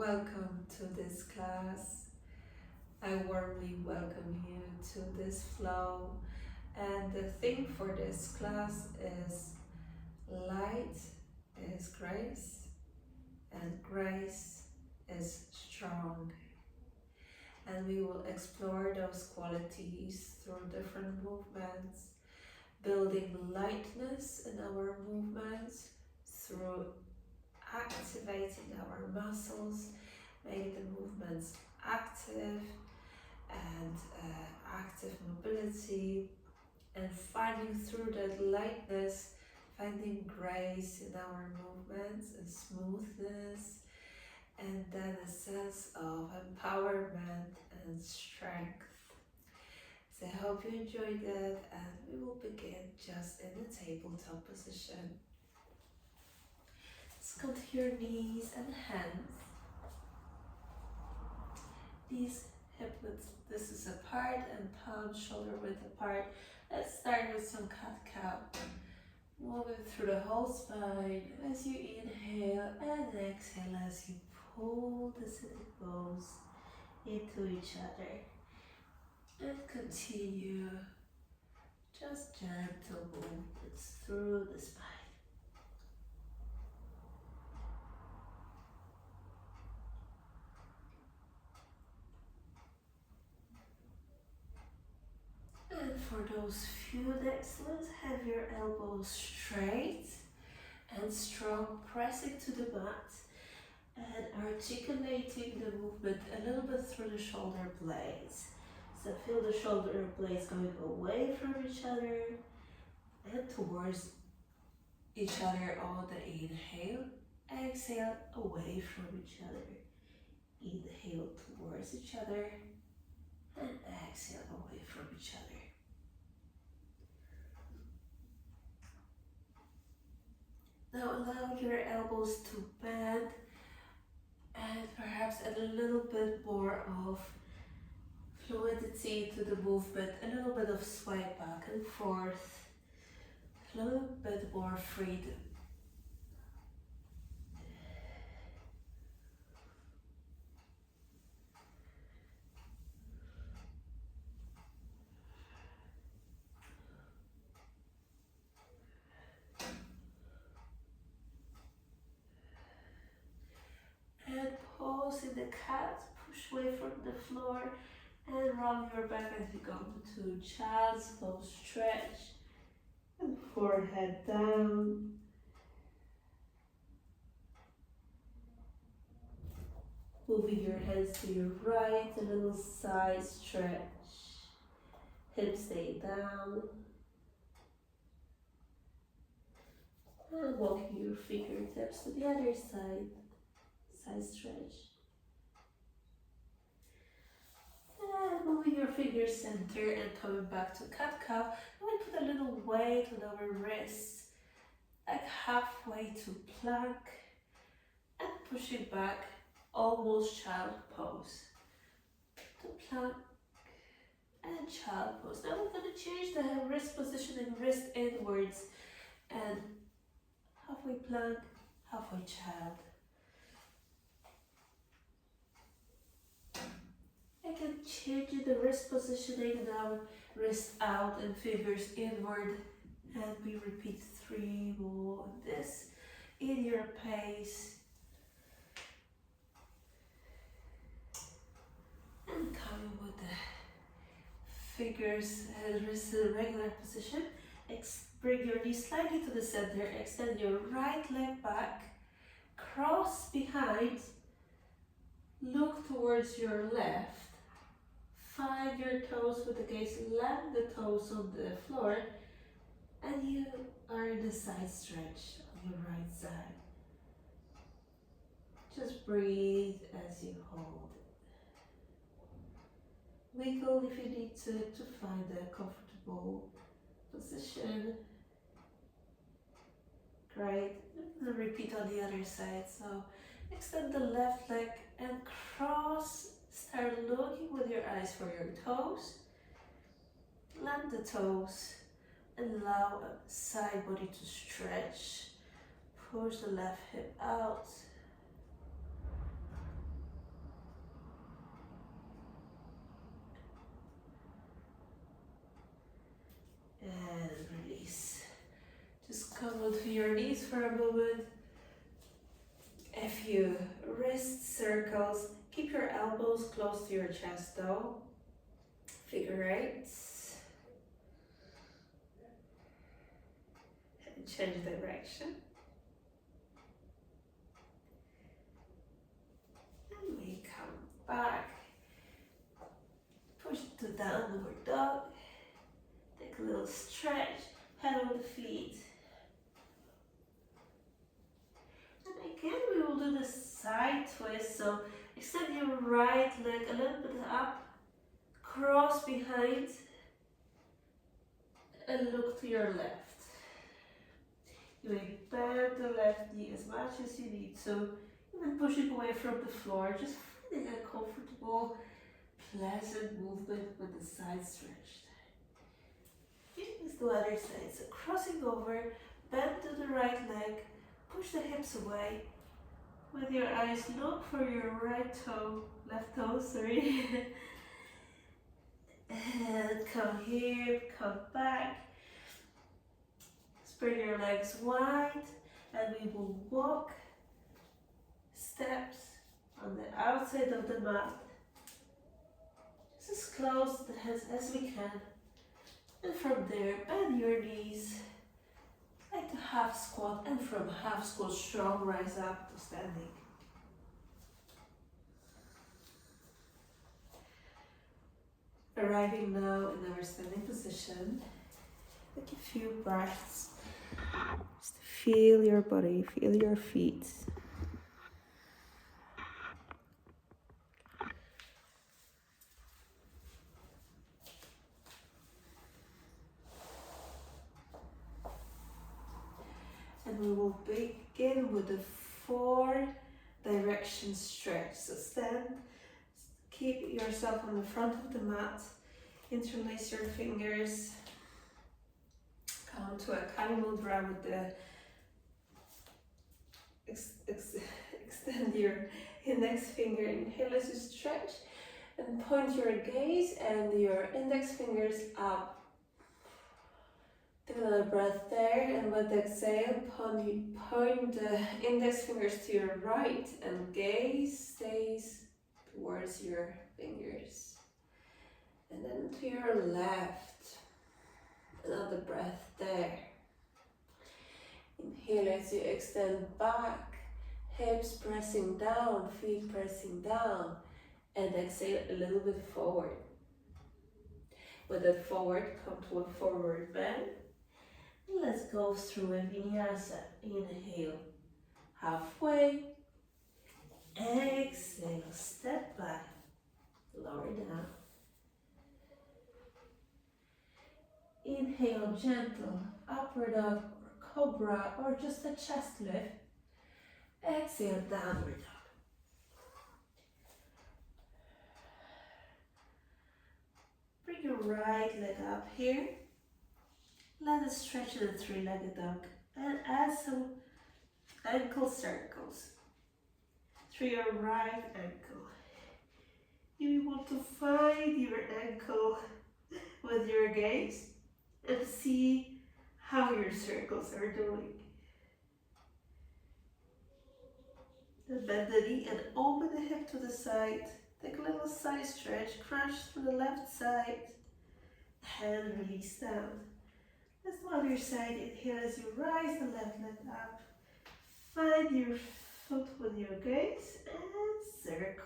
Welcome to this class. I warmly welcome you to this flow. And the theme for this class is light is grace and grace is strong. And we will explore those qualities through different movements, building lightness in our movements through activating our muscles, making the movements active and active mobility, and finding through that lightness, finding grace in our movements and smoothness, and then a sense of empowerment and strength. So I hope you enjoyed that, and we will begin just in the tabletop position. Let's come to your knees and hands. Knees hip width distance apart and palms shoulder width apart. Let's start with some cat-cow. Moving through the whole spine as you inhale and exhale as you pull the sitting bones into each other. And continue just gentle movements through the spine. And for those few next ones, have your elbows straight and strong, pressing to the mat and articulating the movement a little bit through the shoulder blades. So feel the shoulder blades going away from each other and towards each other on the inhale. Exhale away from each other. Inhale towards each other and exhale away from each other. Now allow your elbows to bend and perhaps add a little bit more of fluidity to the movement, a little bit of swipe back and forth, a little bit more freedom. And pause in the cat, push away from the floor and roll your back as you go into child's pose, stretch and forehead down. Moving your hands to your right, a little side stretch, hips stay down. And walking your fingertips to the other side, side stretch. And moving your fingers center and coming back to cat-cow. We put a little weight on our wrists, like halfway to plank, and push it back, almost child pose. To plank and child pose. Now we're going to change the wrist positioning, wrist inwards, and halfway plank, halfway child. I can change the wrist positioning now, wrist out and fingers inward, and we repeat 3 more of this in your pace. And coming with the fingers and wrist in a regular position. Bring your knee slightly to the center, extend your right leg back, cross behind, look towards your left. Find your toes with the gaze, land the toes on the floor, and you are in the side stretch on your right side. Just breathe as you hold. Wiggle if you need to find a comfortable position. Great. And repeat on the other side. So extend the left leg and cross. Start looking with your eyes for your toes. Land the toes and allow a side body to stretch. Push the left hip out. your knees for a moment. A few wrist circles. Keep your elbows close to your chest though. Figure eights. And change direction. And we come back. Push to downward dog. Take a little stretch. Head over the feet. And again we will do the side twist. So extend your right leg a little bit up. Cross behind. And look to your left. You may bend the left knee as much as you need to. Even pushing away from the floor. Just finding a comfortable, pleasant movement with the side stretched. Use the other side. So crossing over, bend to the right leg, push the hips away. With your eyes, look for your right toe, left toe, sorry. And come here, come back. Spread your legs wide, and we will walk steps on the outside of the mat. Just as close to the hands as we can. And from there, bend your knees, like to half squat, and from half squat, strong rise up to standing. Arriving now in our standing position, take a few breaths. Just feel your body, feel your feet. And we will begin with the 4 direction stretch. So stand, keep yourself on the front of the mat, interlace your fingers, come to a Kali Mudra with the extend your index finger, inhale as you stretch, and point your gaze and your index fingers up. Take another breath there, and with exhale, point the index fingers to your right, and gaze stays towards your fingers. And then to your left, another breath there. Inhale as you extend back, hips pressing down, feet pressing down, and exhale a little bit forward. With that forward, come to a forward bend. Let's go through a vinyasa. Inhale, halfway. Exhale, step back, lower down. Inhale, gentle, upward dog, or cobra, or just a chest lift. Exhale, downward dog. Bring your right leg up here. Let it stretch in a 3-legged dog and add some ankle circles through your right ankle. You want to find your ankle with your gaze and see how your circles are doing. Then bend the knee and open the hip to the side. Take a little side stretch, crunch to the left side, and release down. Let's do the other side. Inhale as you rise the left leg up. Find your foot with your gaze and circle.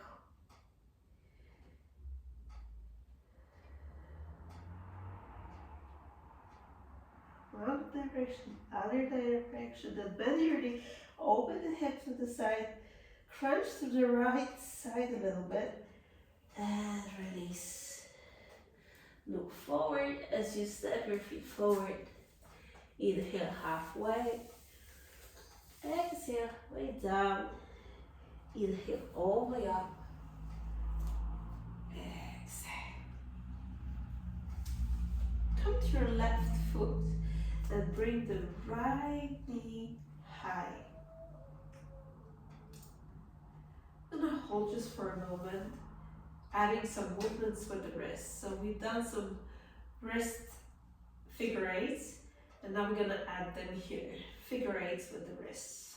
One direction, other direction. Then bend your knee, open the hip to the side, crunch to the right side a little bit, and release. Look forward as you step your feet forward. Inhale halfway. Exhale way down. Inhale all the way up. Exhale. Come to your left foot and bring the right knee high. I'm gonna hold just for a moment, adding some movements with the wrists. So we've done some wrist figure eights, And now we're gonna add them here. Figure eights with the wrists.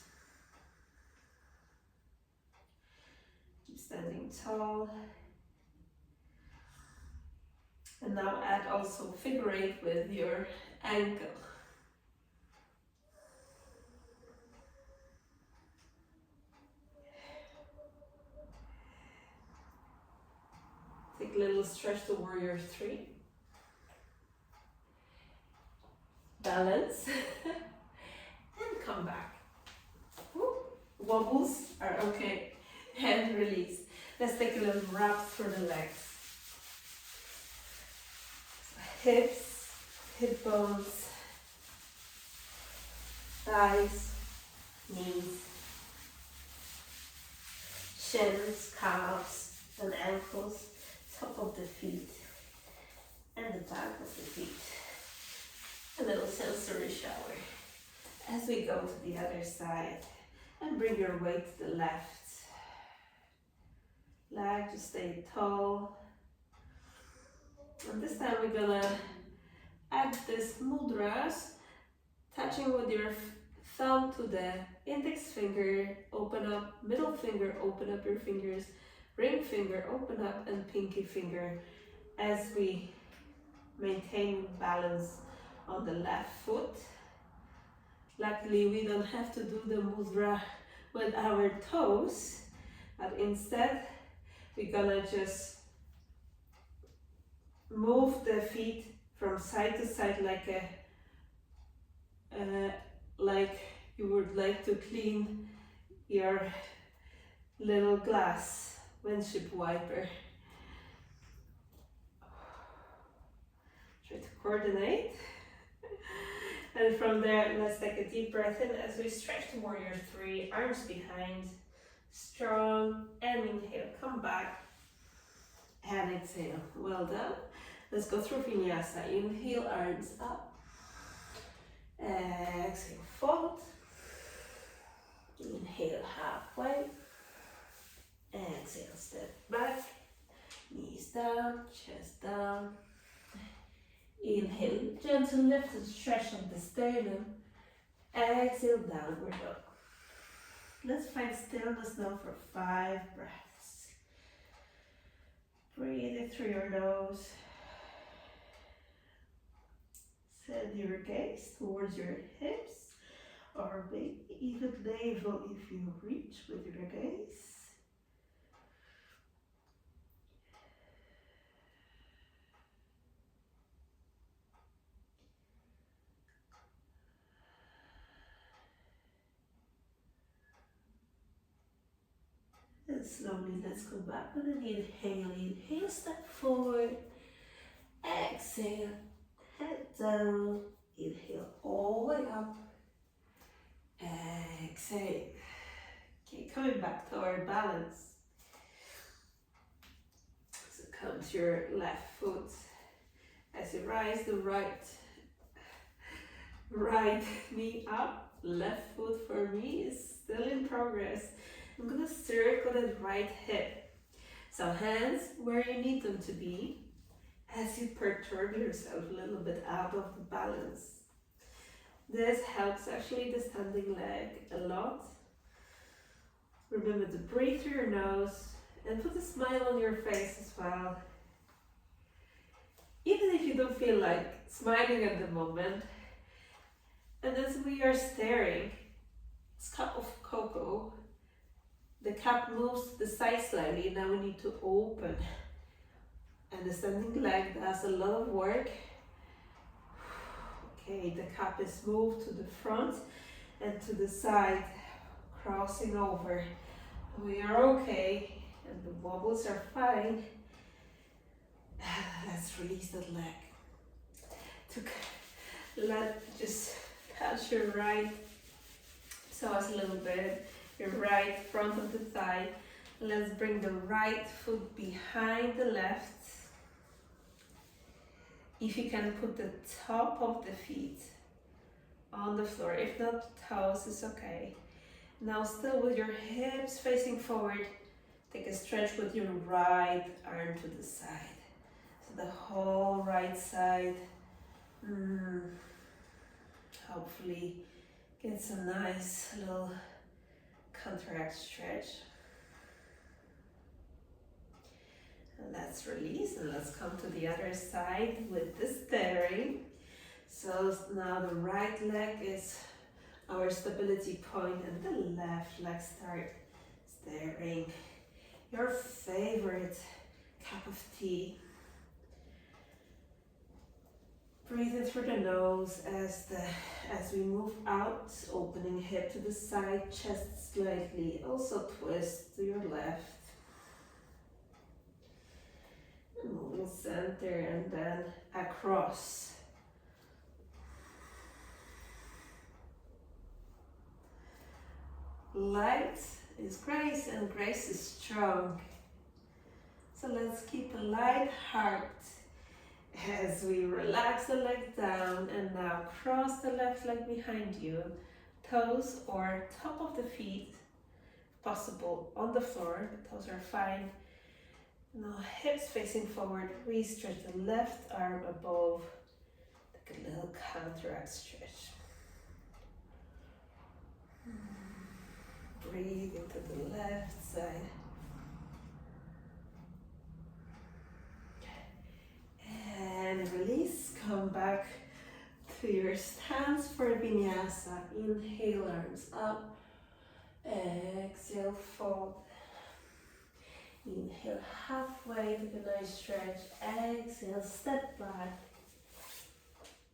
Keep standing tall. And now add also figure eight with your ankle. Take a little stretch to warrior three. Balance. And come back. Woo. Wobbles are okay. And release. Let's take a little wrap through the legs. Hips, hip bones, thighs, knees, shins, calves, and ankles, top of the feet, and the back of the feet. A little sensory shower. As we go to the other side, and bring your weight to the left. Leg to stay tall. And this time we're gonna add this mudras, touching with your thumb to the index finger, open up, middle finger, open up your fingers, ring finger, open up, and pinky finger as we maintain balance on the left foot. Luckily, we don't have to do the mudra with our toes, but instead, we're gonna just move the feet from side to side like you would like to clean your little glass windshield wiper. Try to coordinate. And from there, let's take a deep breath in as we stretch to warrior three, arms behind, strong, and inhale, come back, and exhale. Well done. Let's go through vinyasa. Inhale, arms up. Exhale, fold. Inhale, halfway. Exhale, step back. Knees down, chest down. Inhale, gentle lift and stretch of the sternum. Exhale, downward dog. Let's find stillness now for 5 breaths. Breathe it through your nose. Send your gaze towards your hips, or maybe even navel if you reach with your gaze. And slowly let's go back with an inhale. Inhale, step forward. Exhale, head down. Inhale all the way up. Exhale. Okay, coming back to our balance. So come to your left foot. As you rise the right knee up. Left foot for me is still in progress. I'm going to circle that right hip. So hands where you need them to be as you perturb yourself a little bit out of the balance. This helps actually the standing leg a lot. Remember to breathe through your nose and put a smile on your face as well. Even if you don't feel like smiling at the moment. And as we are staring, this cup of cocoa, the cup moves to the side slightly. Now we need to open. And the standing leg does a lot of work. Okay, the cup is moved to the front and to the side, crossing over. We are okay, and the wobbles are fine. Let's release that leg. Just touch your right psoas a little bit, your right front of the thigh. Let's bring the right foot behind the left. If you can put the top of the feet on the floor, if not toes, is okay. Now still with your hips facing forward, take a stretch with your right arm to the side. So the whole right side. hopefully get some nice little contract stretch. And let's release and let's come to the other side with the staring. So now the right leg is our stability point and the left leg start staring. Your favorite cup of tea. Breathe in through the nose as we move out, opening hip to the side, chest slightly. Also twist to your left. And moving center and then across. Light is grace and grace is strong. So let's keep a light heart as we relax the leg down and now cross the left leg behind you. Toes or top of the feet, if possible on the floor, the toes are fine. Now hips facing forward, we stretch the left arm above, take a little counteract stretch. Breathe into the left side. And release, come back to your stance for vinyasa. Inhale, arms up. Exhale, fold. Inhale, halfway, take a nice stretch. Exhale, step back.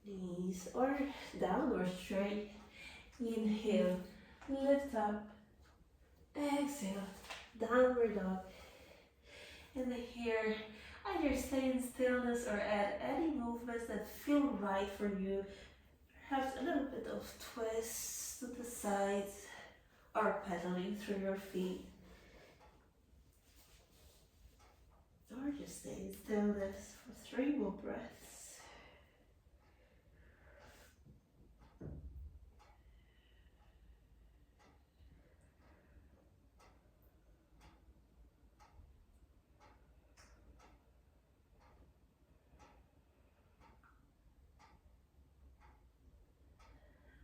Knees or down or straight. Inhale, lift up. Exhale, downward dog. And here, either stay in stillness or add any movements that feel right for you. Perhaps a little bit of twist to the sides or pedaling through your feet. Or just stay in stillness for 3 more breaths.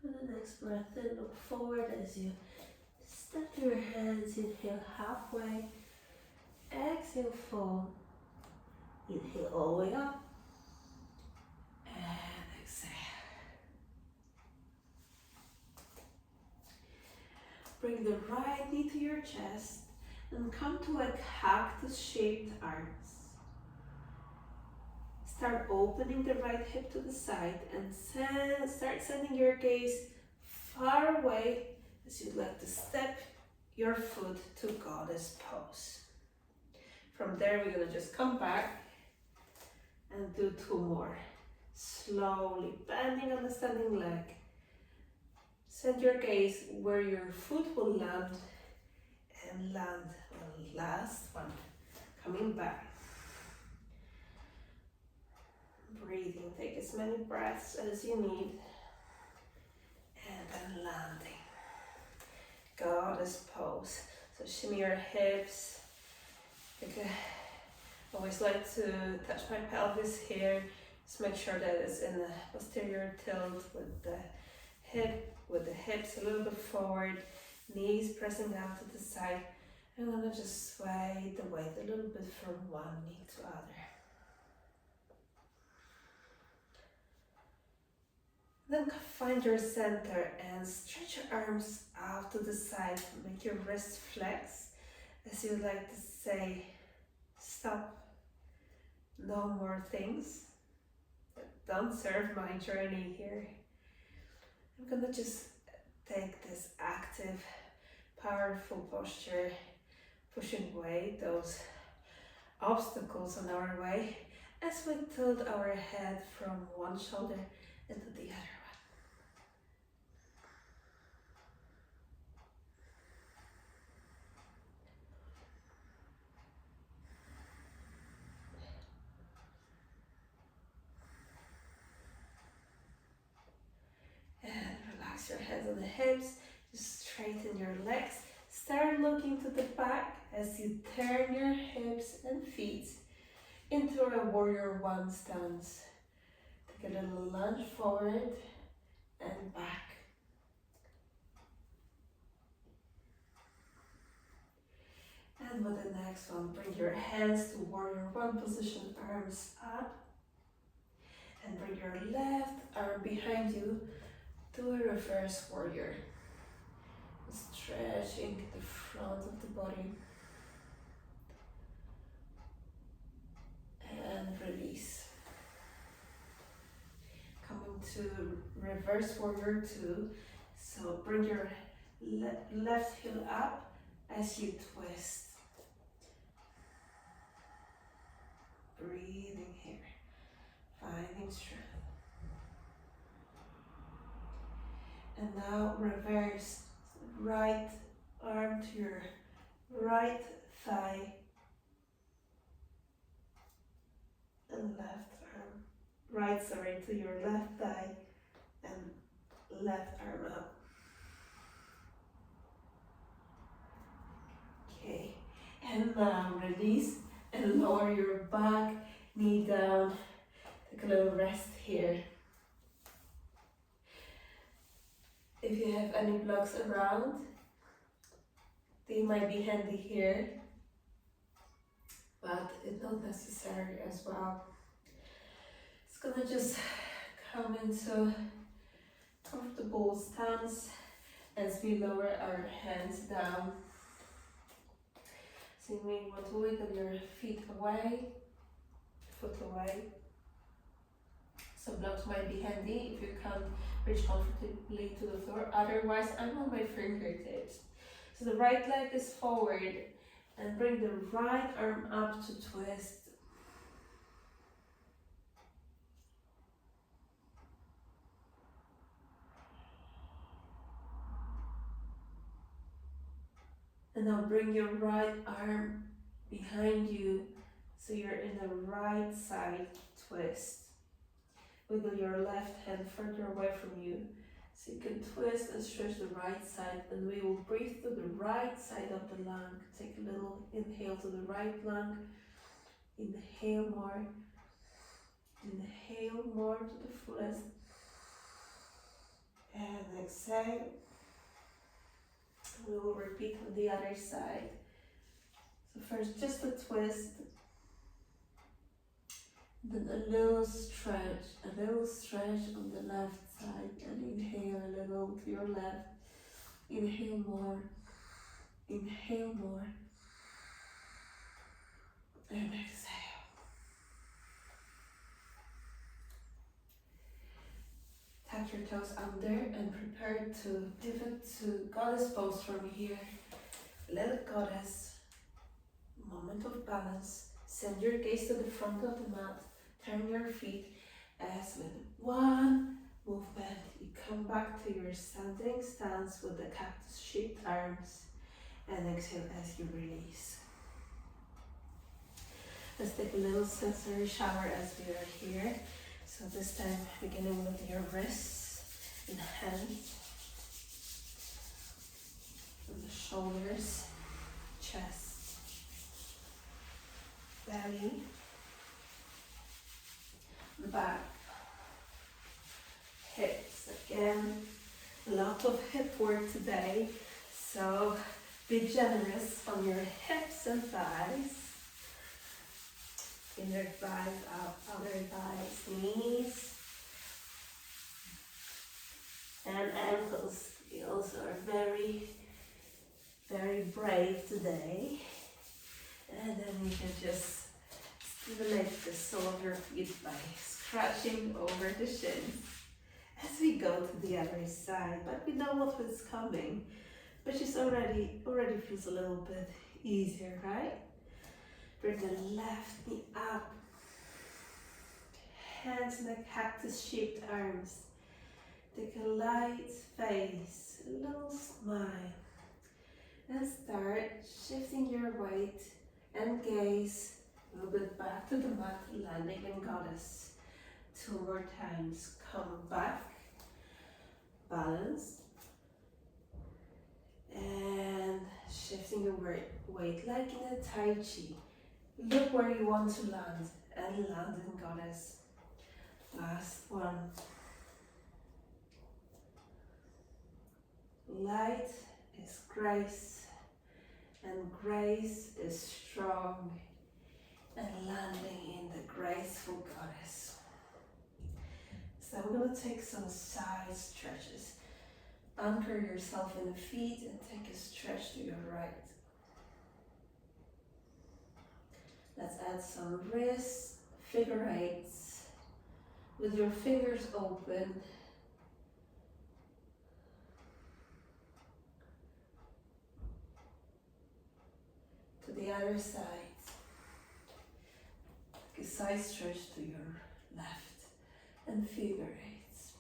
And the next breath in, look forward as you step your hands, inhale halfway, exhale, fold, inhale all the way up, and exhale. Bring the right knee to your chest and come to a cactus-shaped arms. Start opening the right hip to the side and start sending your gaze far away as you'd like to step your foot to goddess pose. From there, we're going to just come back and do 2 more. Slowly bending on the standing leg. Send your gaze where your foot will land and land on the last one. Coming back. Breathing, take as many breaths as you need. And then landing. Goddess pose. So shimmy your hips. I always like to touch my pelvis here. Just make sure that it's in the posterior tilt with the hips a little bit forward, knees pressing out to the side. I'm gonna just sway the weight a little bit from one knee to other. Then find your center and stretch your arms out to the side. Make your wrists flex as you like to say, stop, no more things that don't serve my journey here. I'm gonna just take this active, powerful posture, pushing away those obstacles on our way as we tilt our head from one shoulder into the other. Your hands on the hips, just straighten your legs. Start looking to the back as you turn your hips and feet into a warrior 1 stance. Take a little lunge forward, and back. And with the next one, bring your hands to warrior one position, arms up. And bring your left arm behind you to a reverse warrior. Stretching the front of the body. And release. Coming to reverse warrior 2. So bring your left heel up as you twist. Breathing here. Finding strength. And now reverse right arm to your right thigh and left arm. Right, to your left thigh and left arm up. Okay, and now release and lower your back, knee down. Take a little rest here. If you have any blocks around, they might be handy here, but it's not necessary as well. It's gonna just come into comfortable stance as we lower our hands down. So you may want to wiggle your feet away, foot away. Some blocks might be handy if you can't reach comfortably to the floor. Otherwise, I'm on my fingertips. So the right leg is forward and bring the right arm up to twist. And now bring your right arm behind you so you're in the right side twist. Wiggle your left hand further away from you so you can twist and stretch the right side, and we will breathe to the right side of the lung. Take a little inhale to the right lung. Inhale more. Inhale more to the fullest. And exhale. We will repeat on the other side. So first just a twist. Then a little stretch on the left side, and inhale a little to your left. Inhale more, and exhale. Tap your toes under and prepare to pivot to goddess pose from here. Little goddess, moment of balance. Send your gaze to the front of the mat. Turn your feet as with one movement you come back to your standing stance with the cactus-shaped arms, and exhale as you release. Let's take a little sensory shower as we are here. So this time beginning with your wrists and hands, and the shoulders, chest, belly, back, hips. Again, a lot of hip work today, so be generous on your hips and thighs. Inner thighs up, outer thighs, knees, and ankles. You also are very, very brave today. And then you can just stimulate the sole of your feet by scratching over the shins as we go to the other side. But we know what is coming, which is already feels a little bit easier, right? Bring the left knee up, hands in the cactus-shaped arms. Take a light face, a little smile, and start shifting your weight and gaze a little bit back to the mat, landing in goddess. 2 more times. Come back, balance, and shifting your weight like in a Tai Chi. Look where you want to land and land in goddess. Last one. Light is grace, and grace is strong, and landing in the graceful goddess. So we're going to take some side stretches. Anchor yourself in the feet and take a stretch to your right. Let's add some wrist figure eights with your fingers open. To the other side. Take a side stretch to your left and figure eights.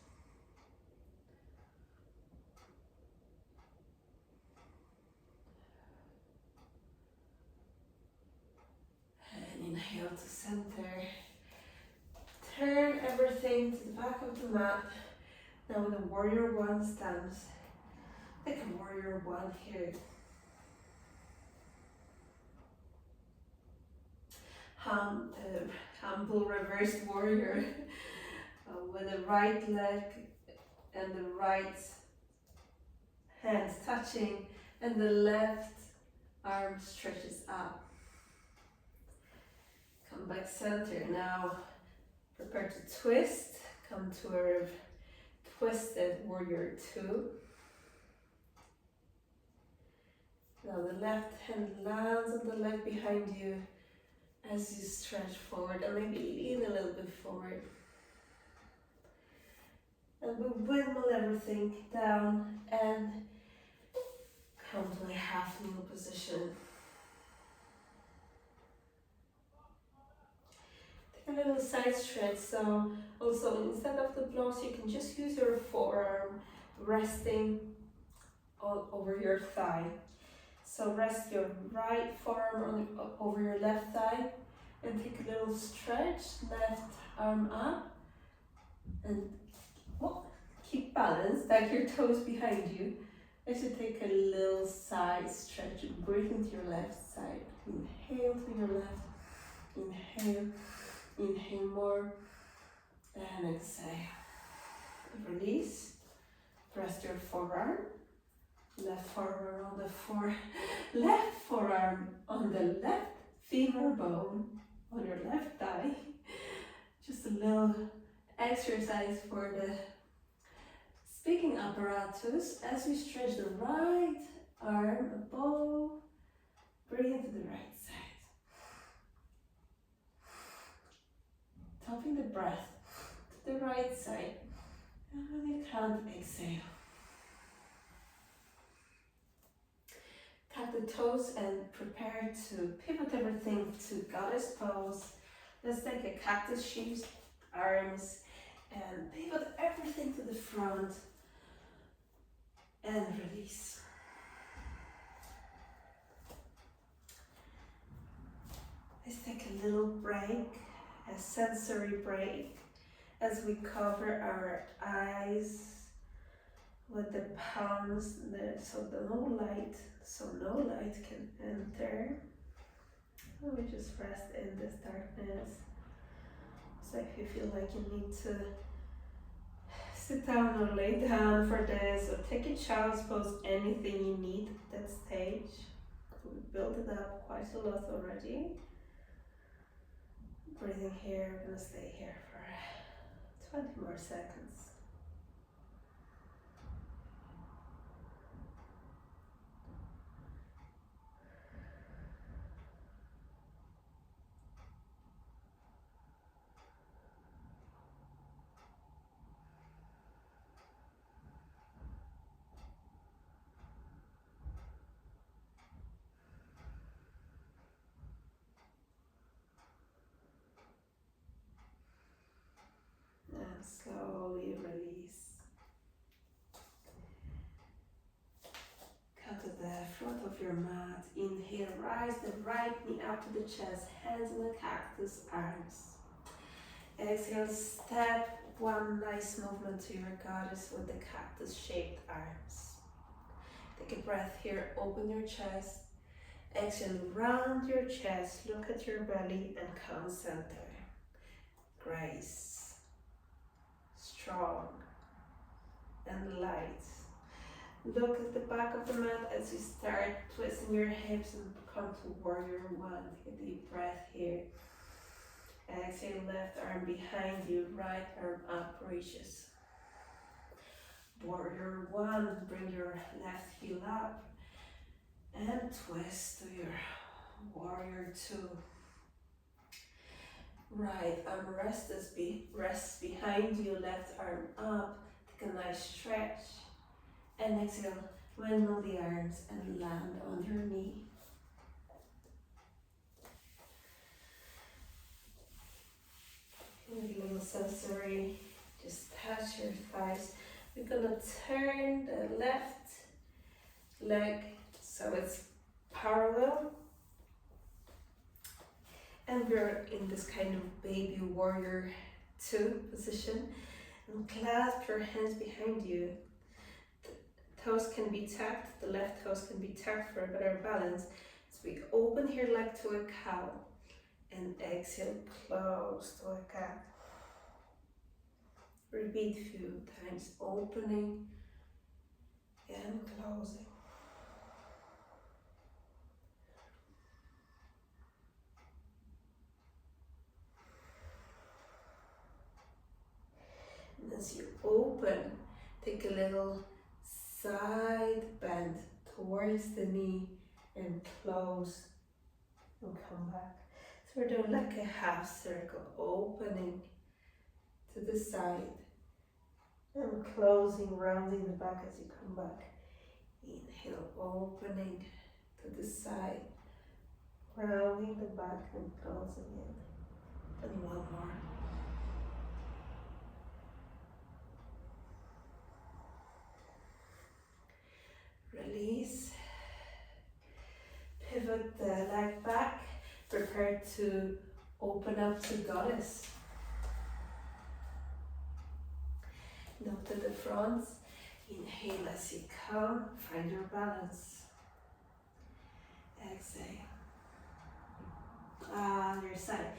And inhale to center. Turn everything to the back of the mat. Now in a warrior one stance. Take a warrior one here. Humble reversed warrior with the right leg and the right hands touching and the left arm stretches up. Come back center. Now prepare to twist. Come to a twisted warrior two. Now the left hand lands on the leg behind you as you stretch forward and maybe lean a little bit forward. And we windmill everything down and come to a half kneel position. Take a little side stretch. So also instead of the blocks, you can just use your forearm resting all over your thigh. So rest your right forearm over your left thigh and take a little stretch, left arm up, and keep balance, stack your toes behind you. As you take a little side stretch, breathe into your left side. Inhale to your left, inhale, inhale more, and exhale. Release, rest your forearm. Left forearm on the left forearm on the left femur bone on your left thigh. Just a little exercise for the speaking apparatus as we stretch the right arm above. Breathe into the right side. Topping the breath to the right side. And when you count, exhale. Tap the toes and prepare to pivot everything to goddess pose. Let's take a cactus shaped arms and pivot everything to the front and release. Let's take a little break, a sensory break, as we cover our eyes with the palms, so no light can enter. And we just rest in this darkness. So if you feel like you need to sit down or lay down for this, or take a child's pose, anything you need at that stage. We built it up quite a lot already. Breathing here, we're gonna stay here for 20 more seconds. And slowly release. Come to the front of your mat. Inhale, rise the right knee up to the chest, hands in the cactus, arms. Exhale, step one nice movement to your goddess with the cactus shaped arms. Take a breath here, open your chest. Exhale, round your chest, look at your belly and come center. Grace, strong and light. Look at the back of the mat as you start twisting your hips and come to warrior one. Take a deep breath here. Exhale, left arm behind you, right arm up, reaches. Warrior one, bring your left heel up and twist to your warrior two. Right arm rests behind you, left arm up. Take a nice stretch. And exhale, windmill the arms and land on your knee. Maybe a little sensory, just touch your thighs. We're gonna turn the left leg so it's parallel. And we're in this kind of baby warrior two position. And clasp your hands behind you. Toes can be tucked, the left toes can be tucked for a better balance. So we open here like to a cow and exhale, close to a cat. Repeat a few times, opening and closing. And as you open, take a little side bend towards the knee and close and come back. So we're doing like a half circle, opening to the side and closing, rounding the back as you come back. Inhale, opening to the side, rounding the back and closing in. And one more. Release. Pivot the leg back. Prepare to open up to goddess. Look to the front. Inhale as you come. Find your balance. Exhale. On your side.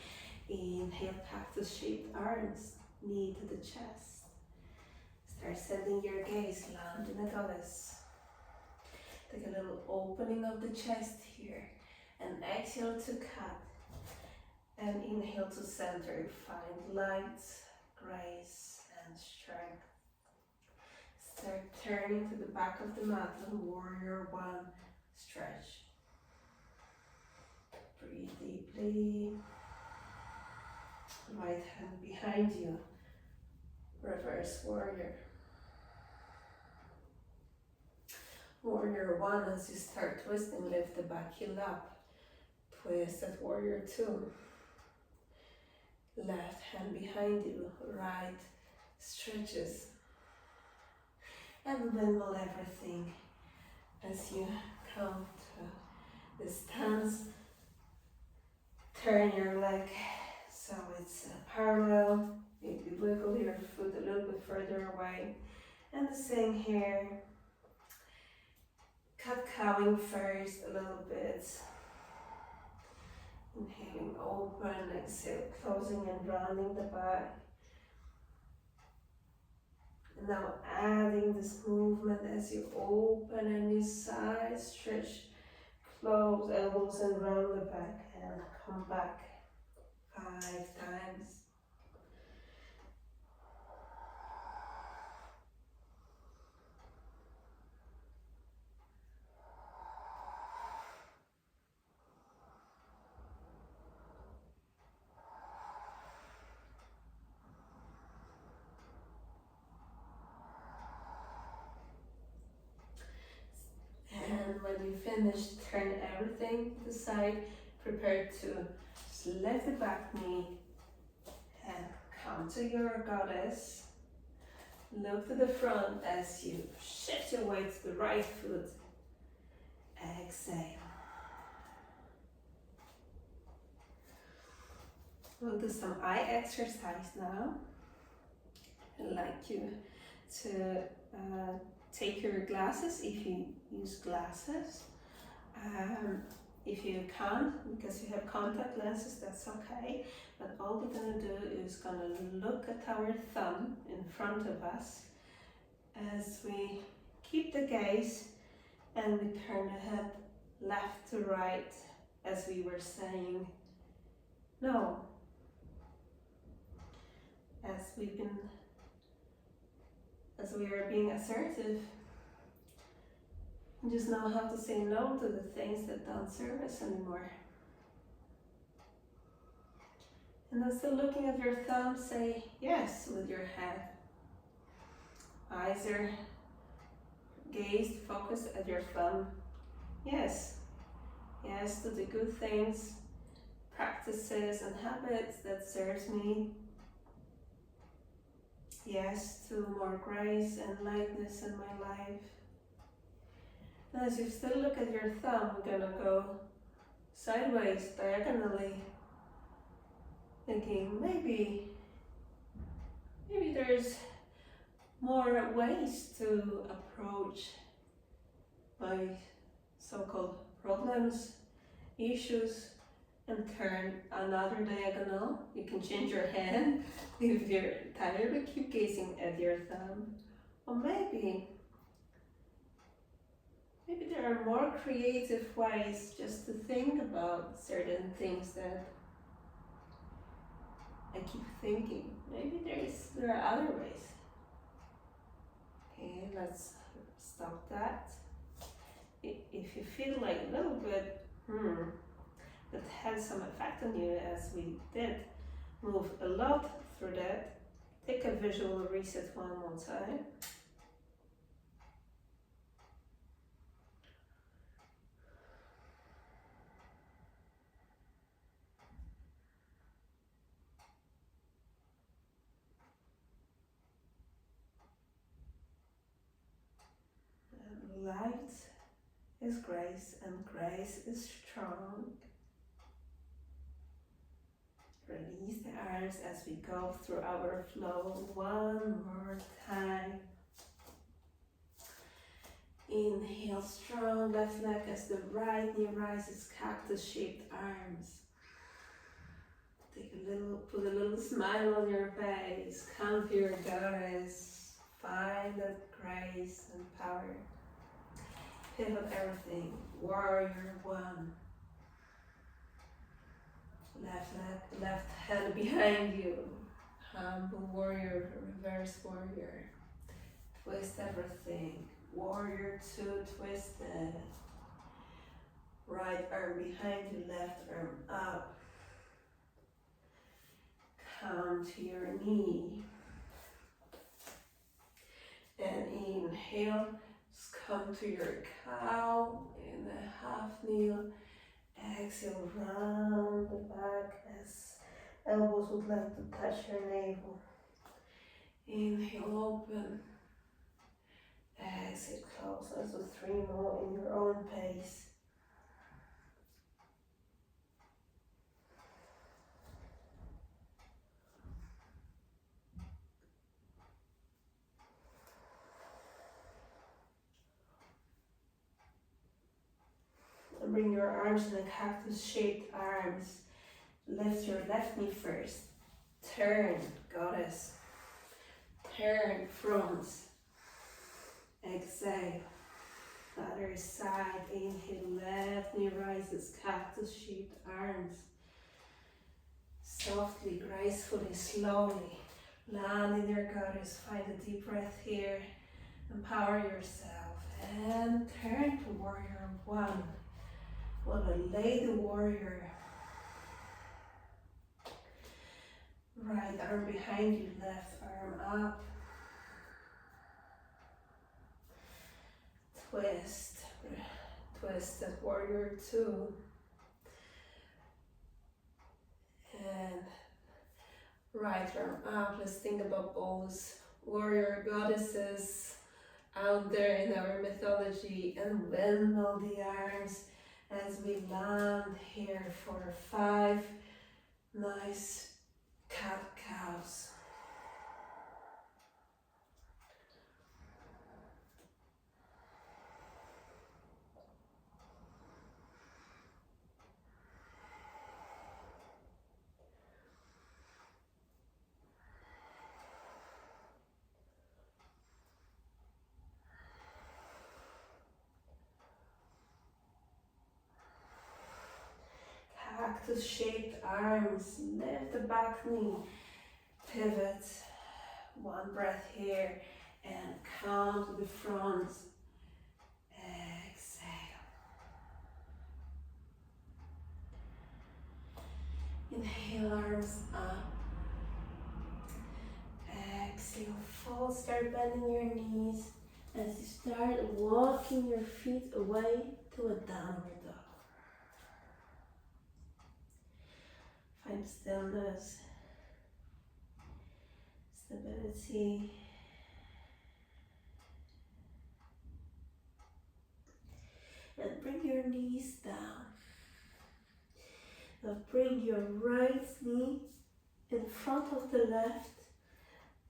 Inhale, cactus shaped arms. Knee to the chest. Start sending your gaze. Land in a goddess. Take a little opening of the chest here. And exhale to cat. And inhale to center. Find light, grace, and strength. Start turning to the back of the mat and warrior one. Stretch. Breathe deeply. Right hand behind you. Reverse warrior. Warrior one, as you start twisting, lift the back heel up. Twist at warrior two. Left hand behind you, right stretches. And windmill everything as you come to the stance. Turn your leg so it's parallel. Maybe wiggle your foot a little bit further away. And the same here. Cat cowing first a little bit. Inhaling open, exhale, closing and rounding the back. And now adding this movement as you open and you side stretch, close elbows and round the back and come back 5 times. And when you finish, turn everything to the side. Prepare to just lift the back knee and come to your goddess. Look to the front as you shift your weight to the right foot. Exhale. We'll do some eye exercise now. I'd like you to take your glasses if you use glasses. If you can't, because you have contact lenses, that's okay. But all we're gonna do is gonna look at our thumb in front of us as we keep the gaze and we turn the head left to right as we were saying no. As we are being assertive, we just know how to say no to the things that don't serve us anymore. And then still looking at your thumb, say yes with your head. Eyes are gazed, focused at your thumb. Yes. Yes to the good things, practices and habits that serves me. Yes to more grace and lightness in my life. And as you still look at your thumb, we're gonna go sideways, diagonally, thinking maybe there's more ways to approach my so-called problems, issues, and turn another diagonal. You can change your hand if you're tired, but keep gazing at your thumb. Or maybe there are more creative ways just to think about certain things that I keep thinking. Maybe there are other ways. Okay, let's stop that. If you feel like a little bit, that had some effect on you, as we did move a lot through that, take a visual reset one more time. And light is grace and grace is strong. Release the arms as we go through our flow one more time. Inhale, strong left leg as the right knee rises, cactus-shaped arms. Put a little smile on your face. Come to your goddess. Find that grace and power. Pivot everything. Warrior one. Left leg, left hand behind you. Humble warrior, reverse warrior. Twist everything. Warrior two, twisted. Right arm behind you, left arm up. Come to your knee. And inhale, just come to your cow in a half kneel. Exhale, round the back as elbows would like to touch your navel. Inhale, open. Exhale, close. Let's do 3 more in your own pace. And bring your arms in a cactus-shaped arms. Lift your left knee first. Turn, goddess. Turn, front. Exhale. Other side. Inhale, left knee rises, cactus-shaped arms. Softly, gracefully, slowly. Land in your goddess. Find a deep breath here. Empower yourself. And turn to warrior one. What a lady warrior. Right arm behind you, left arm up. Twist. Twisted warrior two. And right arm up. Let's think about those warrior goddesses out there in our mythology, and windmill the arms as we land here for 5 nice cat-cows. cactus shaped arms. Lift the back knee. Pivot. One breath here and count to the front. Exhale. Inhale, arms up. Exhale, fold, start bending your knees as you start walking your feet away to a downward dog. Find stillness, stability. And bring your knees down. Now bring your right knee in front of the left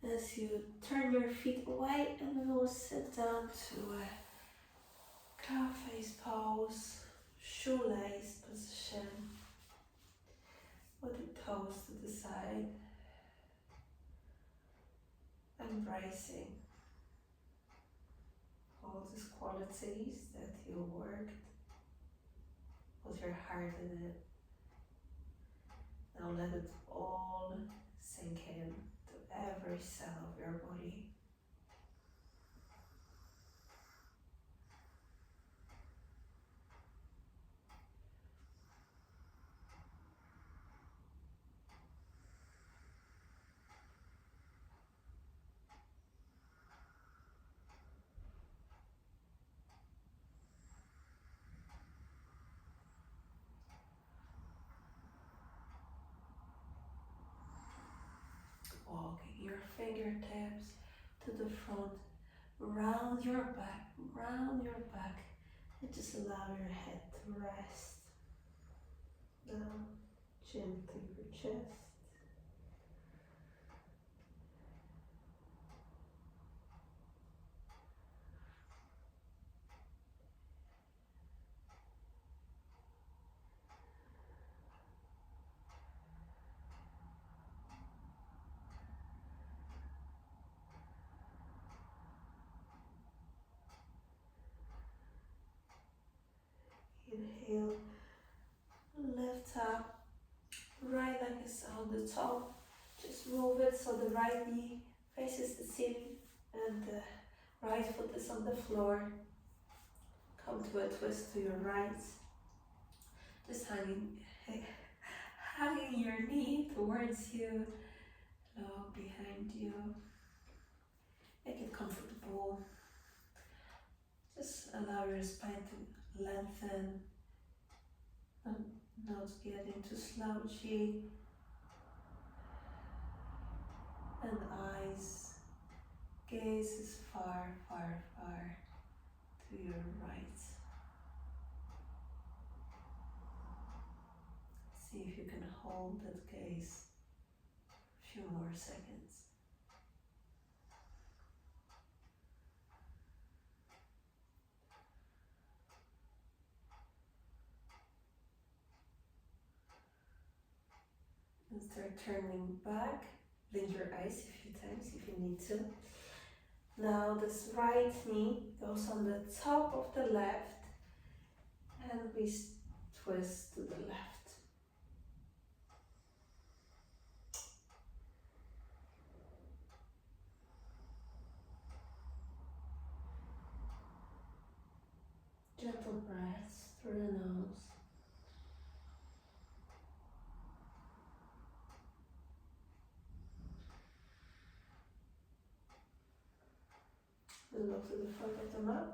as you turn your feet away, and we will sit down to a cow face pose, shoelace position, with the toes to the side, embracing all these qualities that you worked with your heart in it. Now let it all sink in to every cell of your body. Walking your fingertips to the front, round your back, and just allow your head to rest. Now, gently your chest. Inhale, lift up, right leg is on the top. Just move it so the right knee faces the ceiling and the right foot is on the floor. Come to a twist to your right. Just hanging your knee towards you, low behind you. Make it comfortable. Just allow your spine to lengthen and not get into slouchy. And eyes, gaze is far, far, far to your right. See if you can hold that gaze a few more seconds. And start turning back. Blink your eyes a few times if you need to. Now this right knee goes on the top of the left and we twist to the left. Gentle breaths through the nose. And look to the front of the mat.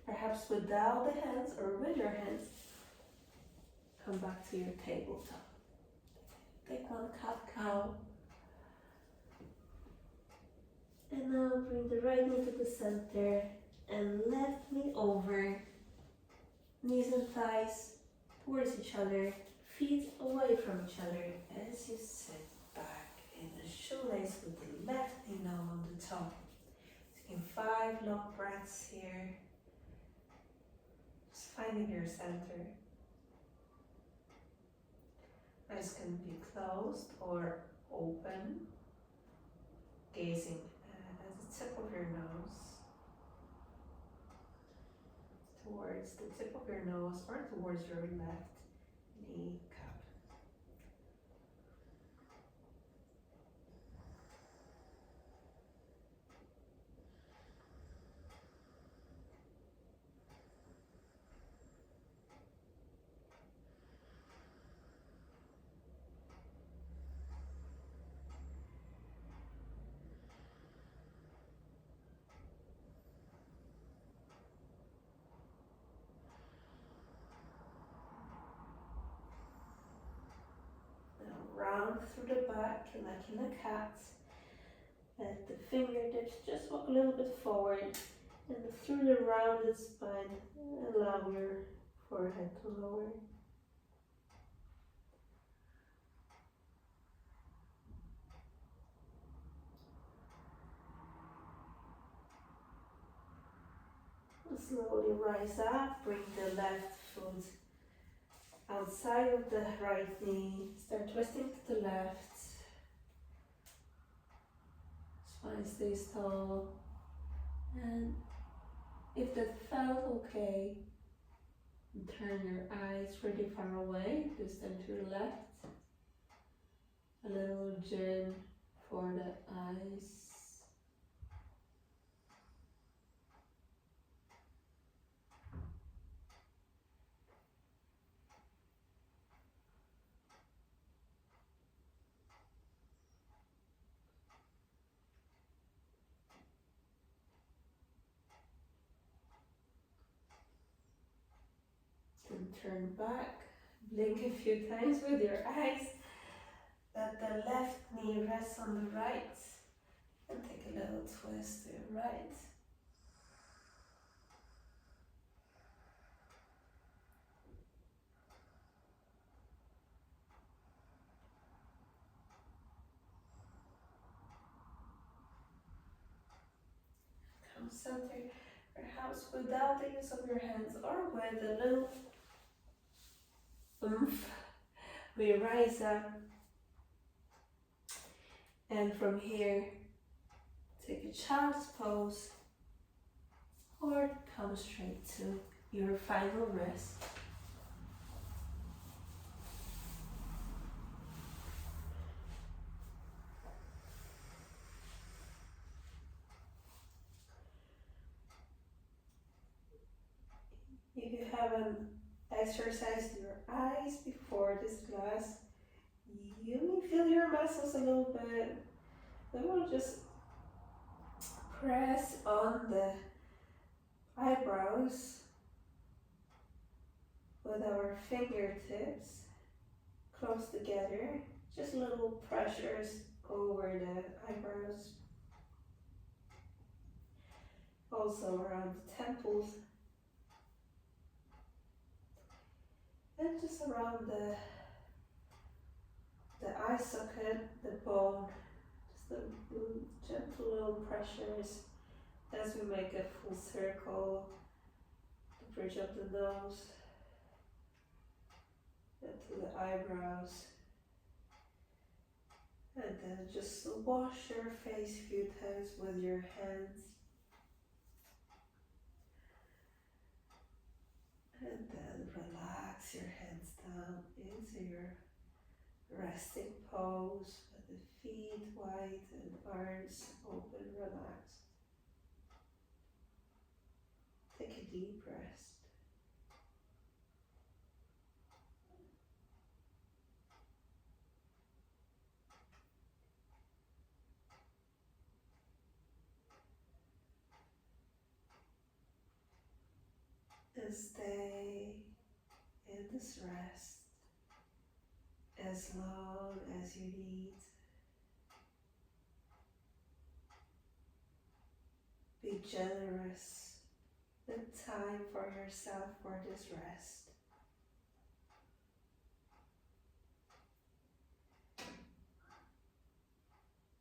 Perhaps without the hands or with your hands, come back to your tabletop. Take one cat-cow. And now bring the right knee to the center and left knee over. Knees and thighs towards each other, feet away from each other as you sit back in the shoelace with the left knee now on the top. Taking 5 long breaths here. Just finding your center. Eyes can be closed or open, gazing at the tip of your nose, towards the tip of your nose or towards your left kneecap. back like in a cat. Let the fingertips just walk a little bit forward, and through the rounded spine, allow your forehead to lower. Slowly rise up, bring the left foot outside of the right knee, start twisting to the left. Spine stays tall, and if that felt okay, turn your eyes pretty far away, this time to the left. A little gin for the eyes. Then turn back, blink a few times with your eyes. Let the left knee rest on the right, and take a little twist to your right. Come center, perhaps without the use of your hands or with a little oomph. We rise up, and from here, take a child's pose or come straight to your final rest. If you haven't exercised your eyes before this class, you may feel your muscles a little bit. Then we'll just press on the eyebrows with our fingertips close together. Just little pressures over the eyebrows. Also around the temples. And just around the eye socket, the bone. Just the gentle little pressures as we make a full circle. The bridge of the nose. And to the eyebrows. And then just wash your face a few times with your hands. And then relax your hands down into your resting pose with the feet wide and arms open, relaxed. Take a deep rest. And stay in this rest as long as you need. Be generous and time for yourself for this rest.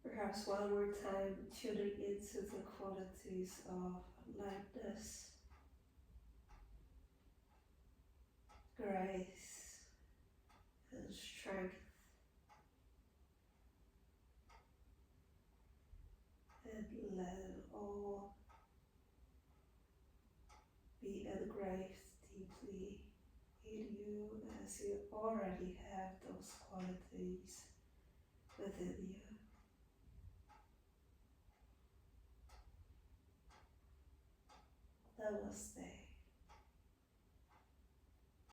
Perhaps one more time, tuning into the qualities of lightness, grace, and strength. And let it all be engraved deeply in you as you already have those qualities within you. Namaste.